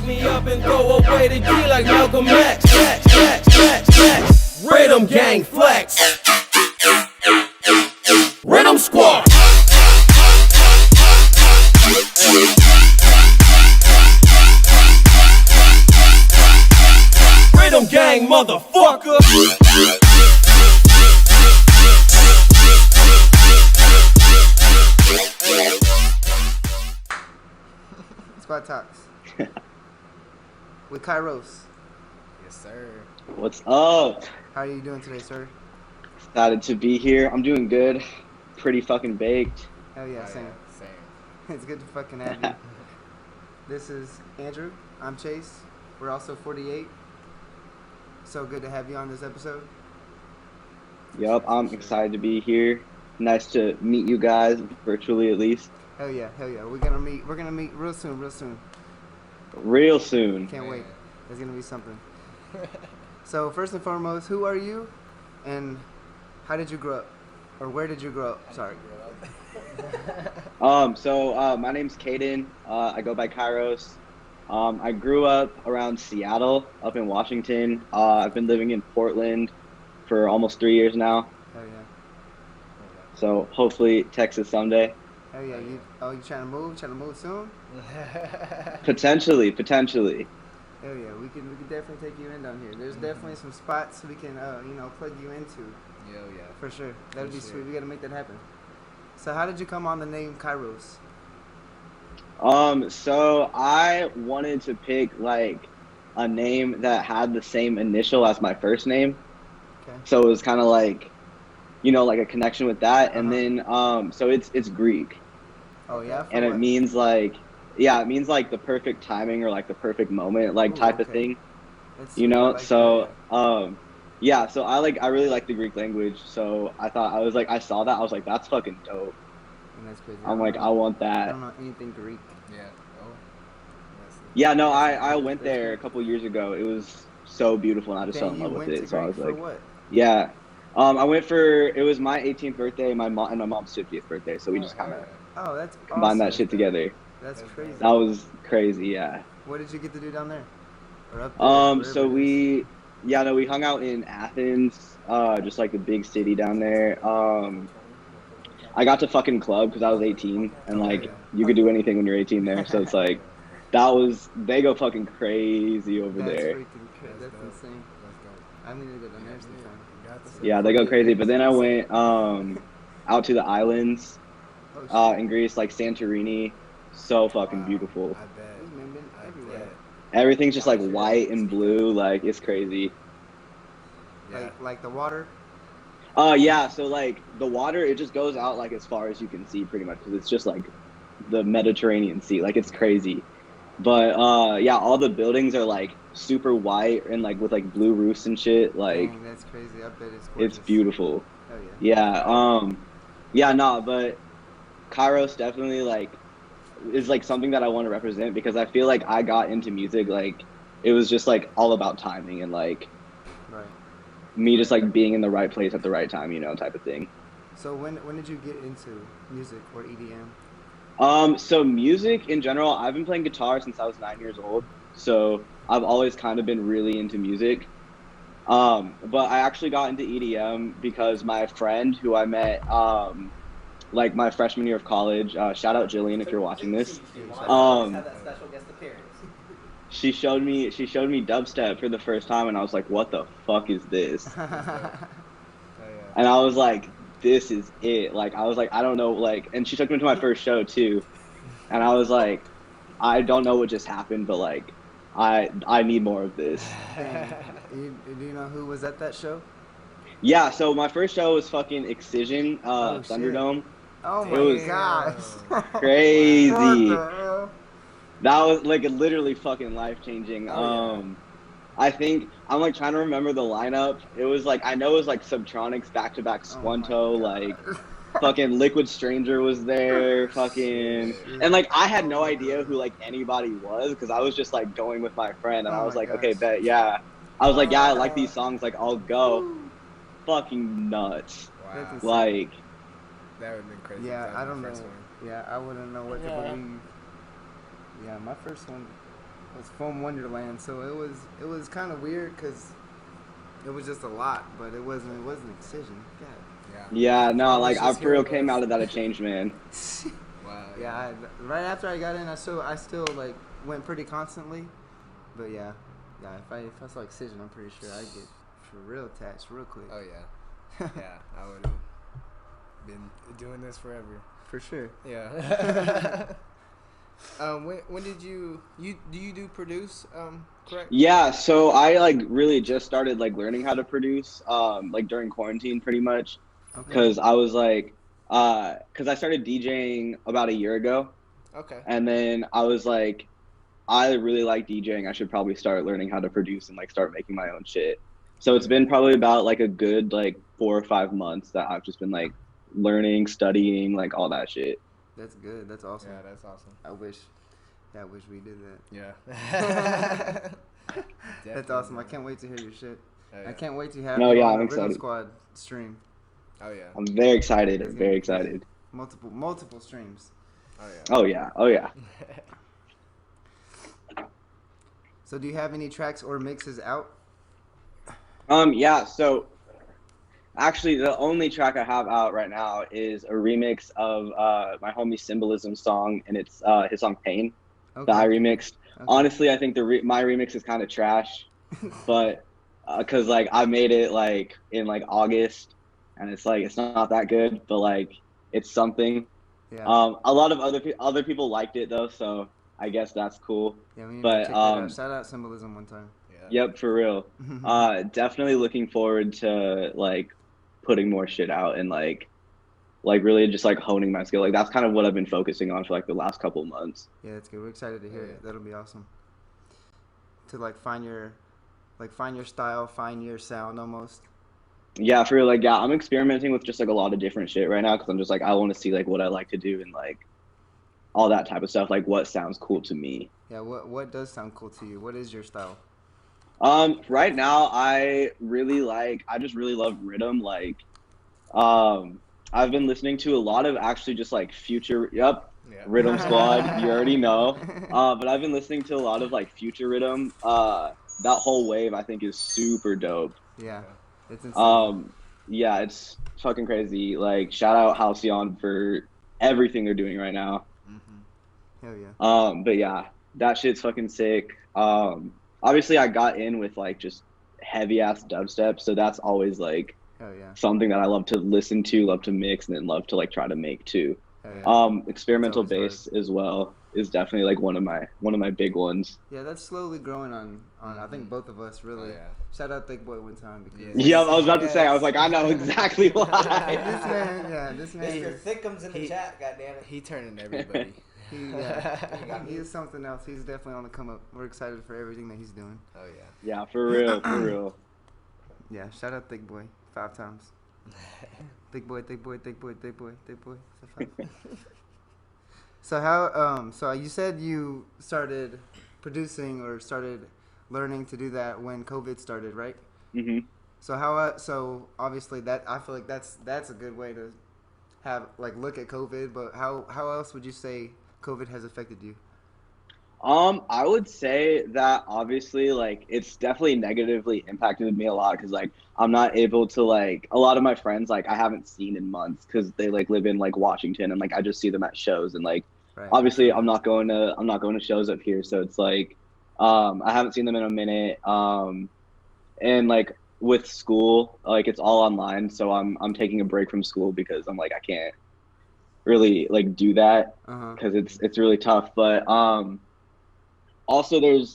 Lock me up and throw away the key like Malcolm X. Riddim gang flex. Riddim Squad. Riddim gang motherfucker. Squad Talks with Kairos. Yes, sir. What's up? How are you doing today, sir? Excited to be here. I'm doing good. Pretty fucking baked. Hell yeah, same. Same. It's good to fucking have you. This is Andrew. I'm Chase. We're also 48. So good to have you on this episode. Yup, I'm excited to be here. Nice to meet you guys, virtually at least. Hell yeah, hell yeah. We're gonna meet real soon. Real soon. Can't wait. There's gonna be something. So first and foremost, who are you, and how did you grow up, or where did you grow up? Sorry. My name's Caden. I go by Kairos. I grew up around Seattle, up in Washington. I've been living in Portland for almost 3 years now. Hell yeah. So hopefully Texas someday. Hell yeah. You trying to move? Trying to move soon? Potentially. Hell yeah. We can definitely take you in down here. There's definitely some spots we can plug you into. Hell yeah. For sure. That'd be sweet. We gotta make that happen. So how did you come on the name Kairos? So I wanted to pick like a name that had the same initial as my first name. Okay. So it was kind of like, like a connection with that. And then, so it's Greek. Oh yeah. And it means like, the perfect timing or like the perfect moment, like type of thing. That's You know, like so that. so I really like the Greek language. So I saw that, I was like, that's fucking dope. And that's crazy. I'm like, I want I that. don't know anything Greek. Yeah. Oh. Yeah, no, I went there a couple years ago. It was so beautiful, and I just fell in You love with went to it. So I Greek was for like, what? yeah. I went for, it was my 18th birthday, and my mom's 50th birthday. So we just kind of Oh, that's combined awesome. that shit together. That's crazy. That was crazy, yeah. What did you get to do down there? Or up there, So we hung out in Athens, just like the big city down there. I got to fucking club because I was 18, and like you could do anything when you're 18 there. So it's like, they go fucking crazy over there. That's insane. I need to go down there sometime. Yeah, they go crazy. But then I went out to the islands in Greece, like Santorini. So fucking beautiful. I bet. We've been everywhere. Everything's just like white and blue. Like it's crazy. Yeah. Like the water. Yeah. So like the water, it just goes out like as far as you can see, pretty much, because it's just like the Mediterranean Sea. Like it's crazy. But yeah, all the buildings are like super white and like with like blue roofs and shit. Like Dang, that's crazy. I bet it's gorgeous. it's beautiful. Hell yeah. Yeah. But Kairos definitely like is like something that I want to represent, because I feel like I got into music like it was just like all about timing and like Right. me just like being in the right place at the right time, type of thing. So when did you get into music or EDM? So music in general, I've been playing guitar since I was 9 years old. So I've always kind of been really into music. But I actually got into EDM because my friend who I met, like my freshman year of college, shout out Jillian if you're watching this. She showed me dubstep for the first time, and I was like, what the fuck is this? And I was like, this is it. Like, I was like, I don't know, like, and she took me to my first show too. And I was like, I don't know what just happened, but like, I need more of this. Do you know who was at that show? Yeah, so my first show was fucking Excision, Thunderdome. Oh It was my gosh. Crazy. What the hell? That was like literally fucking life changing. I think I'm like trying to remember the lineup. It was like, I know it was like Subtronics back to back Squanto, like fucking Liquid Stranger was there, fucking, and like I had no idea who like anybody was, because I was just like going with my friend, and I was like, okay, bet, yeah. I was like, yeah, I like these songs, like I'll go. Fucking nuts. Wow. Like That would have been crazy. Yeah, That I was don't my know. first one. Yeah, I wouldn't know what to believe. Yeah, my first one. was Foam Wonderland. So it was kind of weird because it was just a lot, but it wasn't Excision. God. Yeah. Yeah, no, I was like I just for real hearing came those. out of that a changed man. Wow. Yeah, right after I got in, I still like went pretty constantly, but yeah. If I saw Excision, I'm pretty sure I'd get for real attached real quick. Oh yeah. Yeah, I would have been doing this forever. For sure. Yeah. When did you do produce? Correct. Yeah, so I like really just started like learning how to produce like during quarantine pretty much Okay. because I was like because I started DJing about a year ago Okay. and then I was like I really like DJing. I should probably start learning how to produce and like start making my own shit. So it's been probably about like a good like 4 or 5 months that I've just been like learning, studying, like all that shit. That's good. That's awesome. Yeah, that's awesome. I wish we did that. Yeah. That's awesome. I can't wait to hear your shit. Oh, yeah. I can't wait to have No, you yeah, on I'm the excited. Riddim Squad stream. Oh yeah. I'm very excited. It's gonna Very be excited. Multiple streams. Oh yeah. Oh yeah. Oh yeah. So do you have any tracks or mixes out? Yeah, so actually the only track I have out right now is a remix of my homie Symbolism song and it's his song Pain that I remixed. Okay. Honestly, I think my remix is kind of trash, but cuz like I made it like in like August and it's like it's not that good, but like it's something. Yeah. A lot of other people liked it though, so I guess that's cool. Yeah, we need but, to check that out. Shout out Symbolism one time. Yeah. Yep, for real. Definitely looking forward to like putting more shit out and like really just like honing my skill. Like that's kind of what I've been focusing on for like the last couple of months. Yeah, that's good. We're excited to hear Yeah. it. That'll be awesome. To like find your style, find your sound almost. Yeah, for real. Like yeah, I'm experimenting with just like a lot of different shit right now because I'm just like I want to see like what I like to do and like all that type of stuff. Like what sounds cool to me. Yeah, what does sound cool to you? What is your style? Right now I just really love rhythm. Like, I've been listening to a lot of actually just like future, Yeah. Riddim Squad, you already know. But I've been listening to a lot of like future rhythm. That whole wave I think is super dope. Yeah, it's insane. Yeah, it's fucking crazy. Like, shout out Halcyon for everything they're doing right now. Hell yeah. But yeah, that shit's fucking sick. Obviously I got in with like just heavy ass dubstep, so that's always like Hell yeah. something that I love to listen to, love to mix, and then love to like try to make too. Hell yeah. Experimental It's always bass as well is definitely like one of my big ones. Yeah, that's slowly growing on I think both of us really. Oh, yeah. Shout out Thick Boy one time because Yeah, I was about to say, I was like, I know exactly this why. man, this man, Mr. Thickums in the chat, goddammit. He turning everybody. he is something else. He's definitely on the come up. We're excited for everything that he's doing. Oh yeah. Yeah, for real, for real. Yeah, shout out Thick Boy 5 times. Thick Boy, Thick Boy, Thick Boy, Thick Boy, Thick Boy. So how so you said you started producing or started learning to do that when COVID started, right? Mhm. So how so obviously that I feel like that's a good way to have like look at COVID, but how else would you say COVID has affected you? I would say that obviously like it's definitely negatively impacted me a lot because like I'm not able to like a lot of my friends like I haven't seen in months because they like live in like Washington and like I just see them at shows and like Right. obviously I'm not going to shows up here, so it's like I haven't seen them in a minute, and like with school like it's all online, so I'm taking a break from school because I'm like I can't really like do that because it's really tough, but also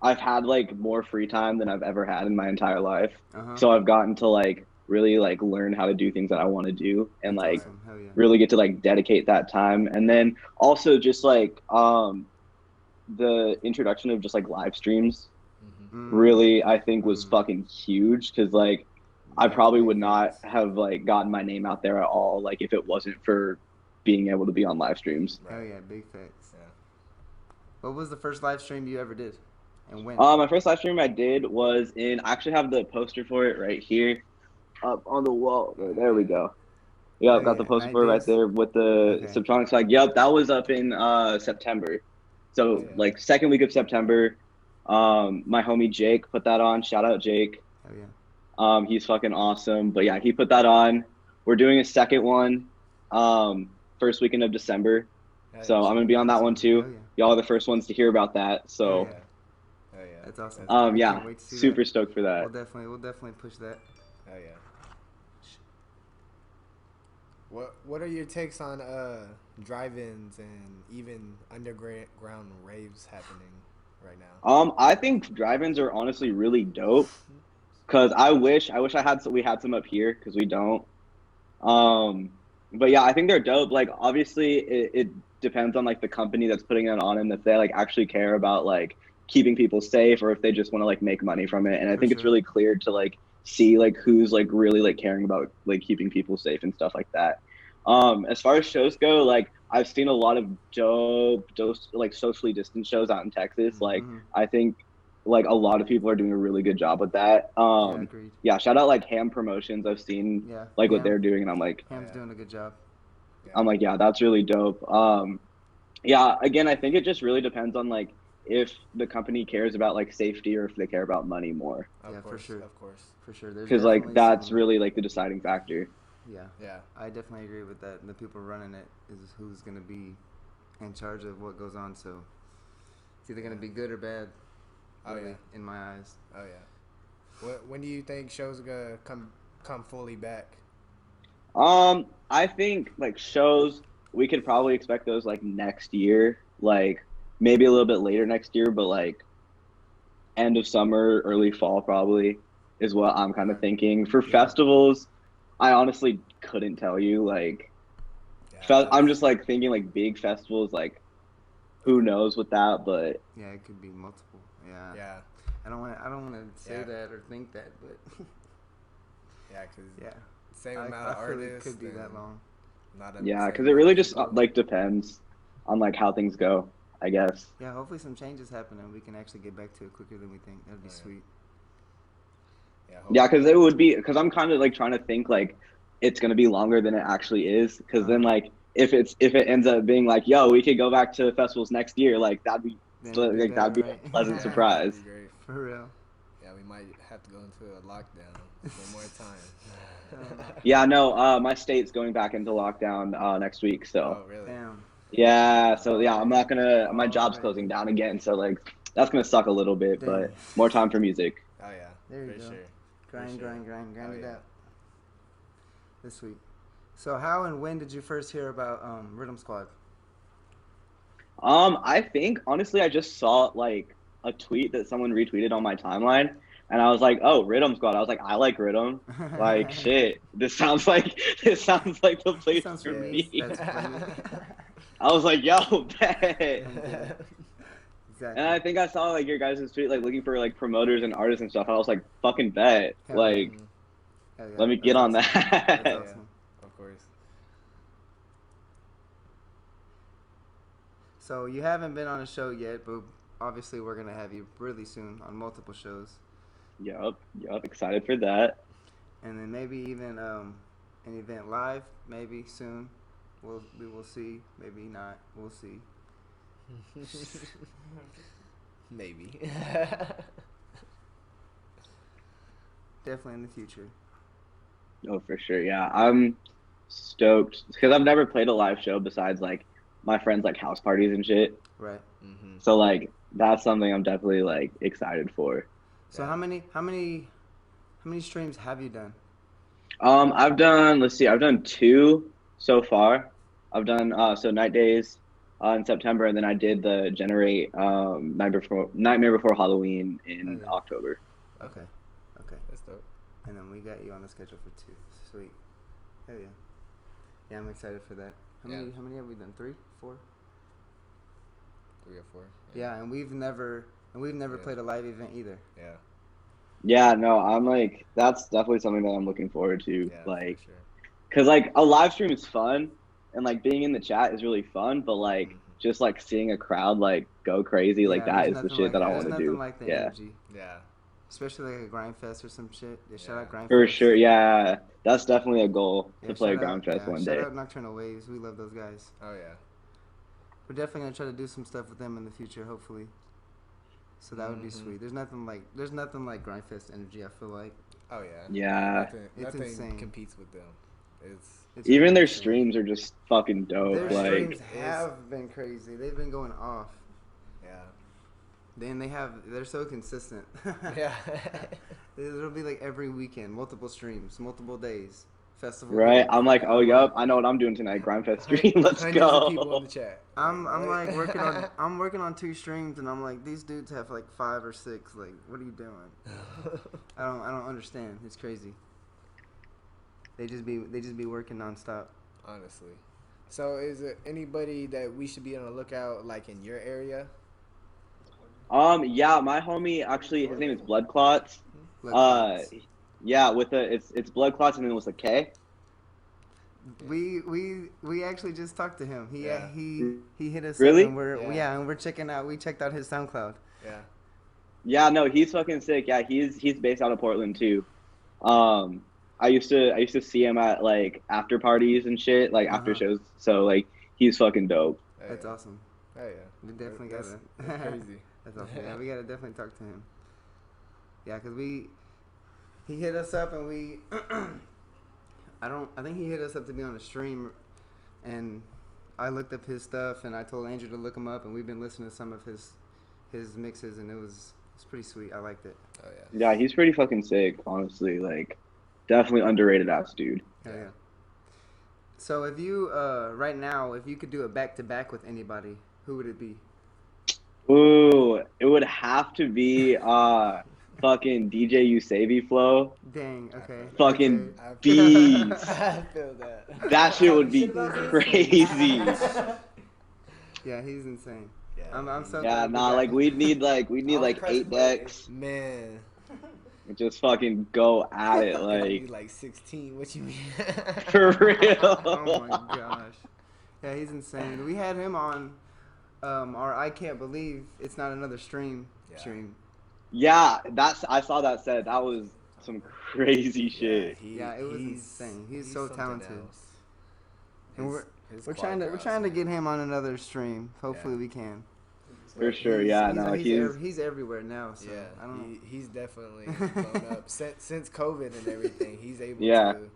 I've had like more free time than I've ever had in my entire life, so I've gotten to like really like learn how to do things that I want to do and That's like awesome. Hell yeah. really get to like dedicate that time. And then also just like the introduction of just like live streams really I think was fucking huge because like I probably would not have like gotten my name out there at all like if it wasn't for being able to be on live streams. Hell yeah, big facts. Yeah. What was the first live stream you ever did and when? My first live stream I did was I actually have the poster for it right here up on the wall. There we go. Yep, got the poster for it right there with the Subtronics flag. Yep, that was up in September. So like second week of September, My homie Jake put that on. Shout out Jake. Hell yeah. He's fucking awesome. But yeah, he put that on. We're doing a second one, first weekend of December. So I'm gonna be on that one too. Hell yeah. Y'all are the first ones to hear about that. So Oh yeah. That's awesome. That's yeah, Can't wait to see super that. stoked for that. We'll definitely push that. Oh yeah. What are your takes on drive-ins and even underground raves happening right now? I think drive-ins are honestly really dope. Cause I wish we had some up here because we don't. But yeah, I think they're dope. Like obviously it depends on like the company that's putting it on and if they like actually care about like keeping people safe or if they just want to like make money from it. And I For think it's sure. really clear to like see like who's like really like caring about like keeping people safe and stuff like that. As far as shows go, like I've seen a lot of dope like socially distant shows out in Texas. Like Mhm. I think like a lot of people are doing a really good job with that. Yeah, agreed. Yeah, shout out like Ham Promotions. I've seen Yeah. like what Ham. they're doing and Ham's doing a good job. yeah, that's really dope. Yeah, again, I think it just really depends on like if the company cares about like safety or if they care about money more. Yeah, for sure. Of course. For sure. There's Because like definitely that's some- really like the deciding factor. Yeah. Yeah. I definitely agree with that. The people running it is who's going to be in charge of what goes on. So it's either going to be good or bad. Oh, Really, yeah. in my eyes. Oh yeah. When do you think shows are gonna come fully back? I think like shows we could probably expect those like next year, like maybe a little bit later next year, but like end of summer, early fall probably is what I'm kind of thinking. For festivals, I honestly couldn't tell you. Like, I'm just like thinking like big festivals, like who knows with that, but Yeah, it could be multiple. Yeah. Yeah. I don't want to say that or think that, but Yeah, because yeah. same amount of I feel artists. it could be that and long. Not a yeah, same because it amount really of just people. like depends on like how things go, I guess. Yeah, hopefully some changes happen and we can actually get back to it quicker than we think. That'd be sweet. Yeah, because it would be because I'm kind of like trying to think like it's gonna be longer than it actually is. Because then like if it ends up being like yo we could go back to festivals next year, like that'd be Then it'd be that'd be better, a right? pleasant surprise. That'd be great. For real. Yeah, we might have to go into a lockdown one more time. Yeah, no, my state's going back into lockdown next week, so Oh, really? Damn. yeah, so yeah, I'm not gonna my job's Alright. closing down again, so like that's gonna suck a little bit, Dang. but more time for music. Oh, yeah. There you for go. sure. Grind sure. it yeah. out. This week. So how and when did you first hear about Riddim Squad? I think honestly I just saw like a tweet that someone retweeted on my timeline and I was like, "Oh, Riddim Squad." I was like, "I like Riddim." Like, shit. This sounds like the place Sounds for familiar. me. That's funny. I was like, "Yo, bet." Exactly. And I think I saw like your guys' tweet like looking for like promoters and artists and stuff. I was like, "Fucking bet." Hell Like, Hell yeah, let me that's get on awesome. that. That's Yeah. awesome. Of course. So you haven't been on a show yet, but obviously we're gonna have you really soon on multiple shows, Yup, excited for that. and then maybe even an event live, maybe soon. We will see. Maybe not. We'll see. Maybe. Definitely in the future. Oh, for sure. Yeah, I'm stoked because I've never played a live show besides like my friends like house parties and shit. Right. Mm-hmm. So like that's something I'm definitely like excited for. So Yeah. how many streams have you done? I've done 2 so far. I've done so Night Days in September, and then I did the Generate Nightmare Before Halloween in Oh, yeah. October. Okay. That's dope. And then we got you on the schedule for 2. Sweet. Hell yeah. Yeah, I'm excited for that. How Yeah. many have we done? 3, 4? 3 or 4. Yeah, and we've never Yeah. played a live event either. Yeah. Yeah, no, I'm like that's definitely something that I'm looking forward to. Yeah. Like, for sure. cause like a live stream is fun, and like being in the chat is really fun, but like Mhm. just like seeing a crowd like go crazy like Yeah, that there's is the nothing shit like that I There's want to nothing do. like the Yeah. energy, Yeah. especially like a grind fest or some shit. Yeah, shout Yeah. out grind For fest. sure, yeah, that's definitely a goal Yeah, to play a shout ground out- fest yeah, one shout day. out Nocturnal Waves. We love those guys. Oh, yeah. We're definitely gonna try to do some stuff with them in the future, hopefully. So that would be sweet. There's nothing like Grindfest energy. I feel like Oh yeah. Yeah. It's Nothing insane. competes with them. it's Even really their insane. streams are just fucking dope. Their Like, streams have been crazy. They've been going off. Yeah. Then they're so consistent. Yeah. It'll be like every weekend, multiple streams, multiple days, festival. right? I'm like, oh, yup, I know what I'm doing tonight. Grindfest stream. Let's Hundreds of people go. in the chat. I'm What? like working on 2 streams, and I'm like, these dudes have like 5 or 6. Like, what are you doing? I don't understand. It's crazy. They just be working nonstop. Honestly. So is there anybody that we should be on the lookout like in your area? Yeah, my homie actually, his name is Blood Clots. Yeah, with it's Blood Clots and then it was a K. We actually just talked to him. He hit us Really? up and we're checking out. We checked out his SoundCloud. Yeah. Yeah, no, he's fucking sick. Yeah, he's based out of Portland too. I used to see him at like after parties and shit, like after shows. So like he's fucking dope. That's awesome. Oh yeah. We definitely That's crazy. That's awesome. Yeah, we gotta definitely talk to him. Yeah, cause he hit us up and we I think he hit us up to be on a stream, and I looked up his stuff and I told Andrew to look him up, and we've been listening to some of his mixes, and it's pretty sweet. I liked it. Oh yeah. Yeah, he's pretty fucking sick, honestly. Like, definitely underrated ass dude. Hell yeah. So if you right now, if you could do a back to back with anybody, who would it be? Ooh, it would have to be fucking DJ Usavi Flow. Dang. Okay. Fucking Okay. beast. I feel that. That shit would be crazy. Yeah, he's insane. Yeah. I'm so Yeah, glad nah, we like got- we'd need like I'll 8 press decks Man. and just fucking go at it, Like, like 16. What you mean? for real. Oh my gosh. Yeah, he's insane. We had him on our I Can't Believe It's Not Another Stream Yeah. stream. Yeah, I saw that set. That was some crazy shit. Yeah, it was he's insane. He's so something talented. else. And His we're trying to get him on another stream. Hopefully Yeah. we can. For sure, yeah. No, he's everywhere now. So Yeah, I don't know. he's definitely blown up since COVID and everything. He's able Yeah. to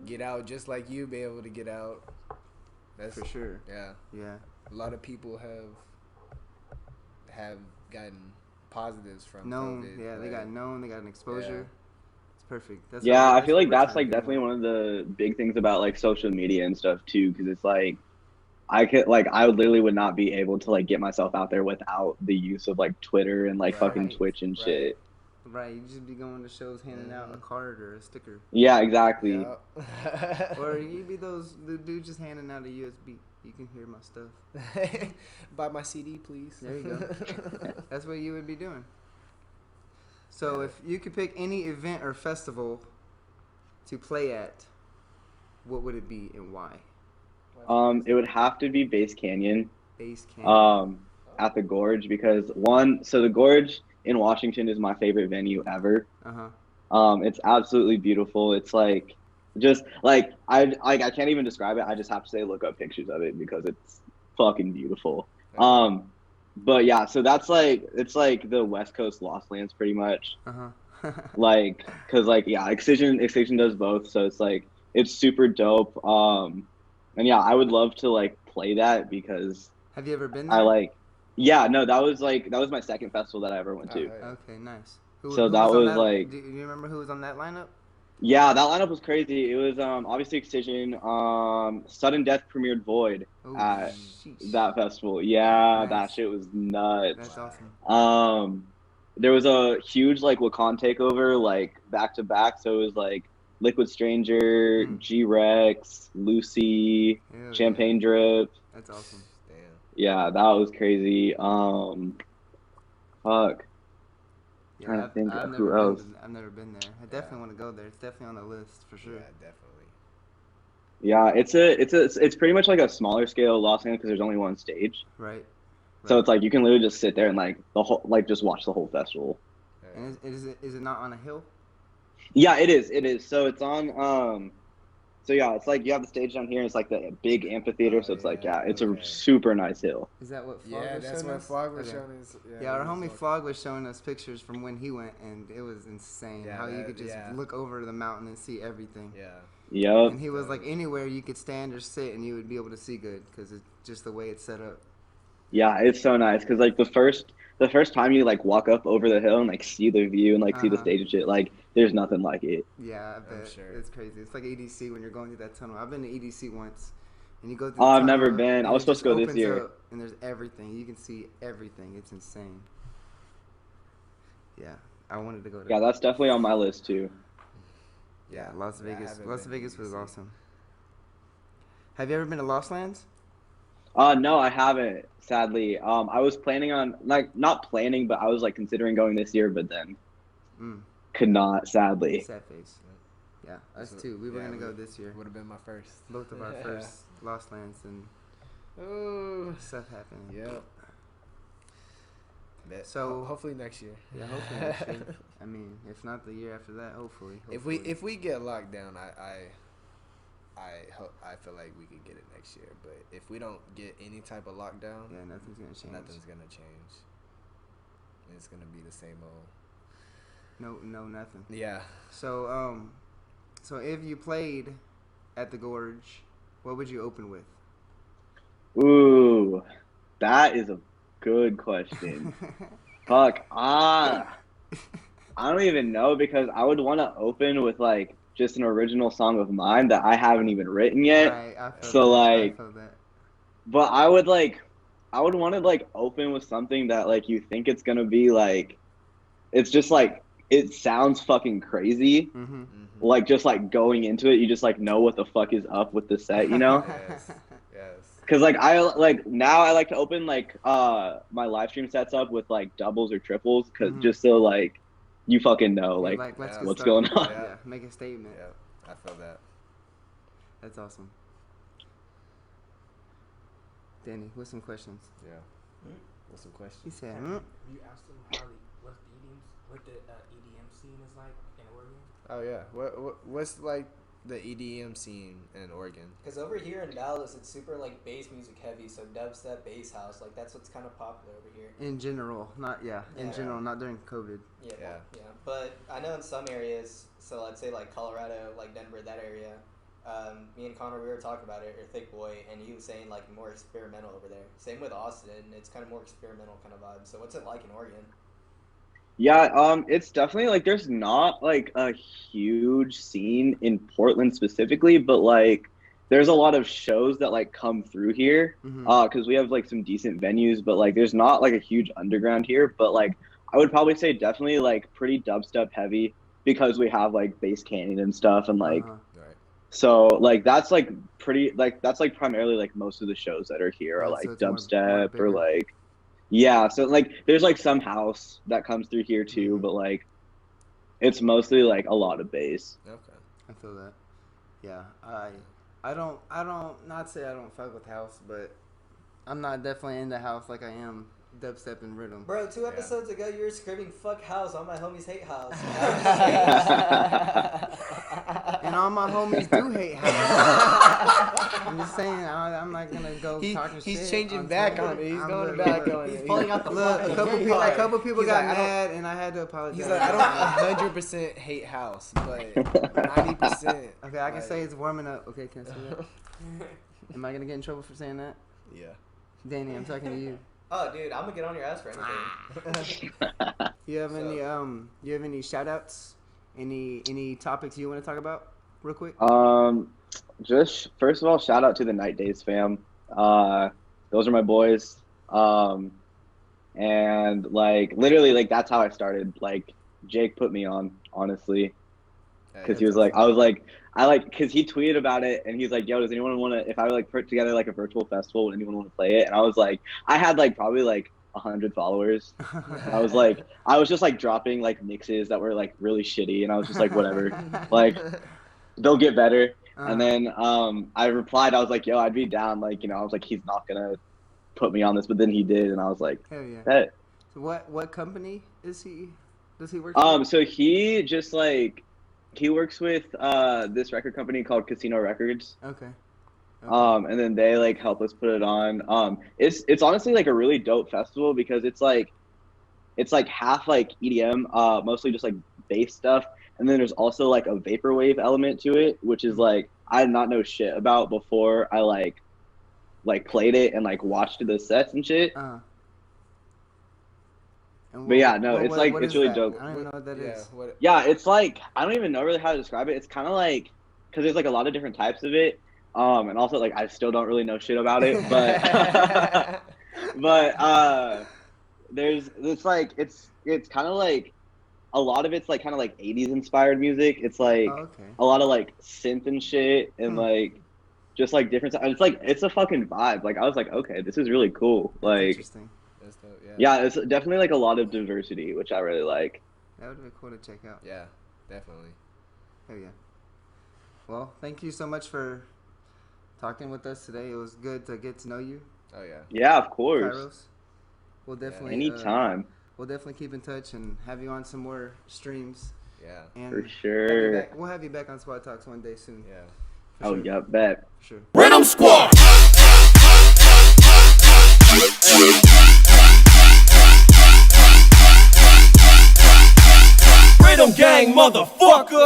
get out just like you be able to get out. That's For sure. Yeah, Yeah. a lot of people have gotten positives from Known. COVID. Yeah, they got known. They got an exposure. It's perfect. That's yeah, what I feel like we're that's trying like to do. definitely one of the big things about like social media and stuff too, because it's like I literally would not be able to like get myself out there without the use of like Twitter and like fucking Right, Twitch and right. shit. Right, you just be going to shows handing out a card or a sticker. Yeah, exactly. Yeah. Or you be the dude just handing out a USB. You can hear my stuff. Buy my CD, please. There you go. That's what you would be doing. So if you could pick any event or festival to play at, what would it be and why? It would have to be Base Canyon. Base Camp. At the Gorge because so the Gorge in Washington is my favorite venue ever. It's absolutely beautiful. It's like just like I can't even describe it. I just have to say look up pictures of it because it's fucking beautiful. But yeah, so that's like it's like the West Coast Lost Lands pretty much. Like cuz like yeah, Excision does both, so it's like it's super dope. And yeah, I would love to like play that because Have you ever been there? that was my second festival that I ever went to. Okay, nice. So who that on was like- Do you remember who was on that lineup? Yeah, that lineup was crazy. It was obviously Excision. Sudden Death premiered Void Oh, at sheesh. that festival. Yeah, Nice. that shit was nuts. That's awesome. There was a huge like Wakan takeover like back to back. So it was like Liquid Stranger, G-Rex, Lucy, Hell Champagne yeah. Drip. That's awesome. Damn. Yeah, that was crazy. Fuck. Yeah, Trying to think of never who else. I've never been there. I definitely want to go there. It's definitely on the list for sure. Yeah, definitely. Yeah, it's pretty much like a smaller scale Los Angeles because there's only one stage. Right. So it's like you can literally just sit there and like the whole just watch the whole festival. And is it not on a hill? Yeah, it is. So it's on So yeah, it's like you have the stage down here. And it's like the big amphitheater. Oh, So it's like yeah, it's okay. a super nice hill. Is that what Flog Yeah, was that's showing what us? Flog was Okay. showing us. Yeah, our he homie was Flog was showing us pictures from when he went, and it was insane Yeah, how you that- could just yeah. look over the mountain and see everything. Yeah. Yep. And he was like, anywhere you could stand or sit, and you would be able to see good because it's just the way it's set up. Yeah, it's so nice because like the first time you like walk up over the hill and like see the view and like see the Uh-huh. stage and shit, like there's nothing like it. Yeah, I I'm bet. sure. It's crazy. It's like EDC when you're going through that tunnel. I've been to EDC once, and you go through the Oh, I've tunnel, never been. and I was it supposed to just go this opens year. up, and there's everything. You can see everything. It's insane. Yeah, I wanted to go to Yeah, that's definitely on my list too. Yeah, Las Yeah, I Vegas. haven't Las been to Vegas was EDC. awesome. Have you ever been to Lost Lands? No, I haven't, sadly. I was planning on like not planning, but I was like considering going this year, but then could not, sadly. Sad face. Yeah, us So, too. We were yeah, gonna go this year. Would have been my first. Both of our first Lost Lands, and Oh. stuff happened. Yep. Bet. So- hopefully next year. Yeah, hopefully next year. I mean, if not the year after that, hopefully. If we get locked down, I feel like we could get it next year. But if we don't get any type of lockdown, yeah, nothing's gonna change. nothing's gonna change. It's gonna be the same old. No, nothing. Yeah. So, so if you played at the Gorge, what would you open with? Ooh, that is a good question. Fuck. I don't even know because I would want to open with like just an original song of mine that I haven't even written yet. Right, I feel So, that, like- I feel that. But I would want to like open with something that like you think it's gonna be like, it's just like it sounds fucking crazy. Mm-hmm. Like just like going into it, you just like know what the fuck is up with the set, you know? Yes. Yes. Cause like I like now I like to open like my live stream sets up with like doubles or triples, cause Mhm. just so like you fucking know You're like let's yeah, get what's started. going on. Yeah, make a statement. Yeah. I feel that. That's awesome. Danny, what's some questions? Yeah. What's some He questions? said, You asked them what the EDM scene is like in Oregon? Oh yeah. What's like the EDM scene in Oregon? Because over here in Dallas, it's super like bass music heavy, so dubstep, bass house, like that's what's kind of popular over here. in general, not in Yeah. general, not during COVID. Yeah, Yeah. yeah. But I know in some areas, so let's say like Colorado, like Denver, that area. Me and Connor, we were talking about it, or Thick Boy, and he was saying like more experimental over there. Same with Austin, it's kind of more experimental kind of vibe. So what's it like in Oregon? Yeah, it's definitely like there's not like a huge scene in Portland specifically, but like there's a lot of shows that like come through here. Mhm. Because we have like some decent venues, but like there's not like a huge underground here. But like I would probably say definitely like pretty dubstep heavy because we have like Bass Canyon and stuff, and like Uh-huh. Right. so like that's like pretty like that's like primarily like most of the shows that are here are Oh, like so it's more dubstep or bigger. like yeah. So like there's like some house that comes through here too, Mhm. but like it's mostly like a lot of bass. Okay. I feel that. Yeah, I don't not say I don't fuck with house, but I'm not definitely into house like I am dubstep and rhythm. Bro, 2 episodes ago, you were screaming "fuck house," all my homies hate house. And all my homies do hate house. I'm just saying, I'm not gonna go talking shit. He's changing on back Twitter. on it. He's I'm going look, back look, on it. He's pulling out the Look, fucking a couple good people, part. a couple people He's got like, I don't- mad, and I had to apologize. He's like, I don't 100% hate house, but 90%. Okay, I can like, say it's warming up. Okay, can I say that? Am I gonna get in trouble for saying that? Yeah. Danny, I'm talking to you. Oh, dude, I'm gonna get on your ass for anything. You have So- any shout outs? Any topics you want to talk about real quick? Just first of all, shout out to the Night Days fam. Those are my boys. And like literally like that's how I started. Like Jake put me on, honestly. Because he was like, because he tweeted about it, and he's like, "Yo, does anyone want to? If I like put together like a virtual festival, would anyone want to play it?" And I was like, I had like probably like 100 followers. I was like, I was just like dropping like mixes that were like really shitty, and I was just like, whatever, like they'll get better. And then I replied, I was like, "Yo, I'd be down." Like, you know, I was like, he's not gonna put me on this, but then he did, and I was like, Hell yeah. "Bet." So what company is he? Does he work? For? So he just like He works with this record company called Casino Records. Okay. And then they like help us put it on. It's honestly like a really dope festival because it's like half like EDM, mostly just like bass stuff, and then there's also like a vaporwave element to it, which is like I did not know shit about before I like played it and like watched the sets and shit. But yeah, no, it's like it's really dope. I don't even know what that is. Yeah, it's like I don't even know really how to describe it. It's kind of like because there's like a lot of different types of it. And also like I still don't really know shit about it, but it's kind of like a lot of it's like kind of like 80s inspired music. It's like a lot of like synth and shit and like just like different. It's a fucking vibe. Like I was like, okay, this is really cool. Like interesting. That's dope, yeah, it's definitely like a lot of diversity, which I really like. That would be cool to check out. Yeah, definitely. Hell yeah. Well, thank you so much for talking with us today. It was good to get to know you. Oh yeah. Yeah, of course. Kairos. We'll definitely anytime. We'll definitely keep in touch and have you on some more streams. Yeah. And for sure. We'll have you back on Squad Talks one day soon. Yeah. Oh yeah, bet. For sure. Riddim Squad. Riddim gang, motherfucker.